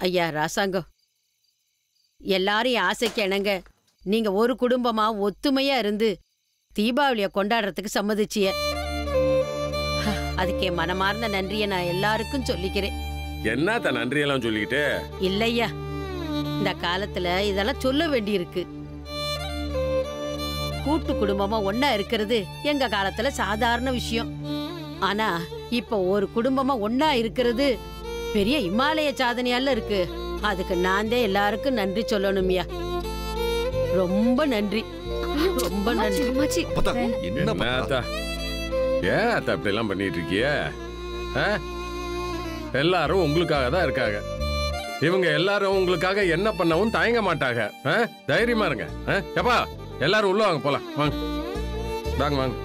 ஐயா ராசாங்கம், எல்லாரையும் ஆசைக்கு இணங்க நீங்க ஒரு குடும்பமா ஒத்துமையா இருந்து தீபாவளிய கொண்டாடுறதுக்கு சம்மதிச்சிய. அதுக்கே மனமார்ந்த நன்றியை நான் எல்லாருக்கும் சொல்லிக்கிறேன். என்னத்த நன்றியெல்லாம் சொல்லிக்கிட்டு? இல்லையா, இந்த காலத்துல இதெல்லாம் சொல்ல வேண்டியிருக்கு. கூட்டு குடும்பமா ஒன்னா இருக்கிறது எங்க காலத்துல சாதாரண விஷயம். ஆனா இப்ப ஒரு குடும்பமா ஒன்னா இருக்கிறது பெரிய இமாலய சாதனையால இருக்கு. அதுக்கு நான் தான் எல்லாருக்கும் நன்றி சொல்லணும்யா. ரொம்ப நன்றி, ரொம்ப நன்றி. ஏன் அத்தா இப்படி எல்லாம் பண்ணிட்டு இருக்கிய? எல்லாரும் உங்களுக்காக தான் இருக்காங்க. இவங்க எல்லாரும் உங்களுக்காக என்ன பண்ணவும் தயங்க மாட்டாங்க. தைரியமா இருங்க. எப்பா எல்லாரும் உள்ள வாங்க, போலாம் வாங்க வாங்க வாங்க.